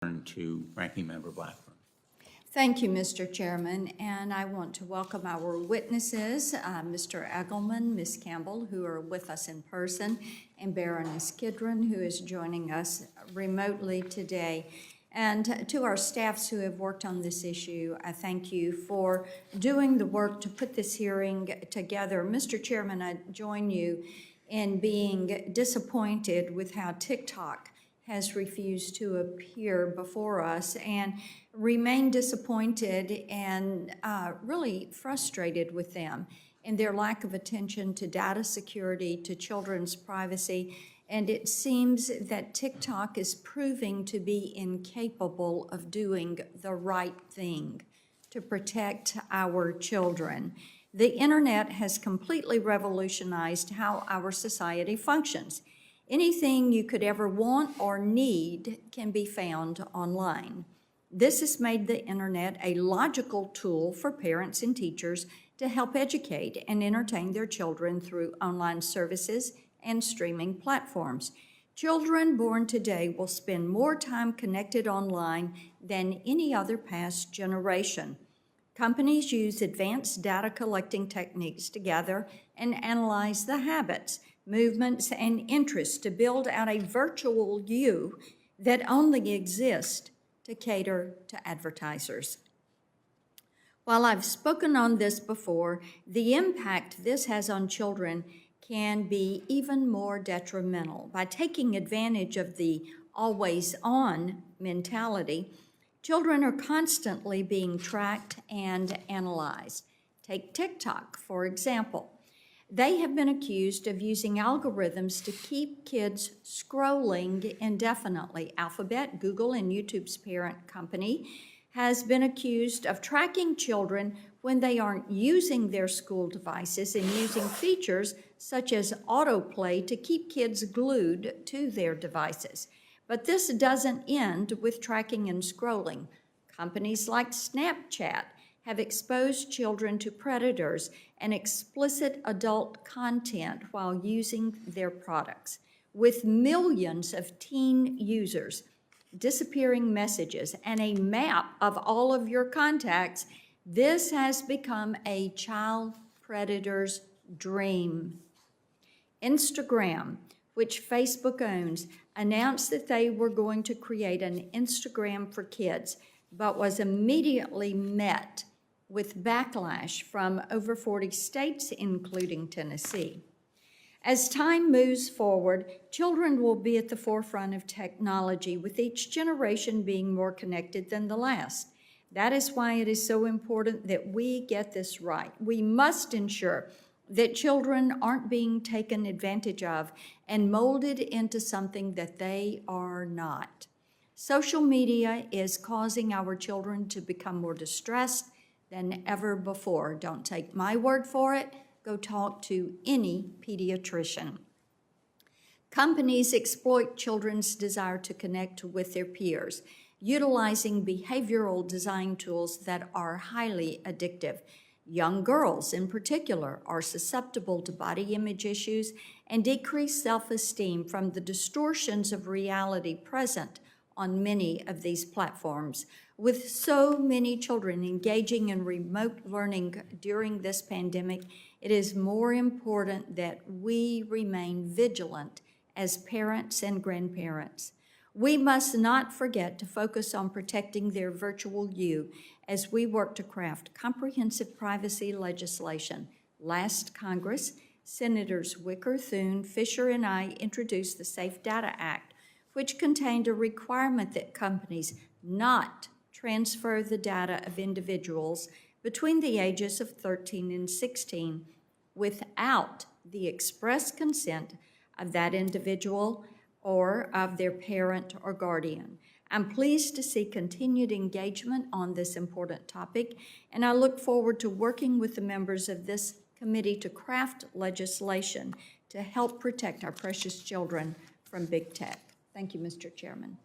To Ranking Member Blackburn. Thank you, Mr. Chairman, and I want to welcome our witnesses, Mr. Egelman, Ms. Campbell, who are with us in person, and Baroness Kidron, who is joining us remotely today. And to our staffs who have worked on this issue, I thank you for doing the work to put this hearing together. Mr. Chairman, I join you in being disappointed with how TikTok has refused to appear before us, and remain disappointed and really frustrated with them in their lack of attention to data security, to children's privacy, and it seems that TikTok is proving to be incapable of doing the right thing to protect our children. The internet has completely revolutionized how our society functions. Anything you could ever want or need can be found online. This has made the internet a logical tool for parents and teachers to help educate and entertain their children through online services and streaming platforms. Children born today will spend more time connected online than any other past generation. Companies use advanced data collecting techniques to gather and analyze the habits, movements, and interests to build out a virtual you that only exists to cater to advertisers. While I've spoken on this before, the impact this has on children can be even more detrimental. By taking advantage of the always-on mentality, children are constantly being tracked and analyzed. Take TikTok, for example. They have been accused of using algorithms to keep kids scrolling indefinitely. Alphabet, Google, and YouTube's parent company has been accused of tracking children when they aren't using their school devices and using features such as autoplay to keep kids glued to their devices. But this doesn't end with tracking and scrolling. Companies like Snapchat have exposed children to predators and explicit adult content while using their products. With millions of teen users, disappearing messages, and a map of all of your contacts, this has become a child predator's dream. Instagram, which Facebook owns, announced that they were going to create an Instagram for kids, but was immediately met with backlash from over 40 states, including Tennessee. As time moves forward, children will be at the forefront of technology, with each generation being more connected than the last. That is why it is so important that we get this right. We must ensure that children aren't being taken advantage of and molded into something that they are not. Social media is causing our children to become more distressed than ever before. Don't take my word for it. Go talk to any pediatrician. Companies exploit children's desire to connect with their peers, utilizing behavioral design tools that are highly addictive. Young girls, in particular, are susceptible to body image issues and decreased self-esteem from the distortions of reality present on many of these platforms. With so many children engaging in remote learning during this pandemic, it is more important that we remain vigilant as parents and grandparents. We must not forget to focus on protecting their virtual you as we work to craft comprehensive privacy legislation. Last Congress, Senators Wicker, Thune, Fisher, and I introduced the Safe Data Act, which contained a requirement that companies not transfer the data of individuals between the ages of 13 and 16 without the express consent of that individual or of their parent or guardian. I'm pleased to see continued engagement on this important topic, and I look forward to working with the members of this committee to craft legislation to help protect our precious children from big tech. Thank you, Mr. Chairman.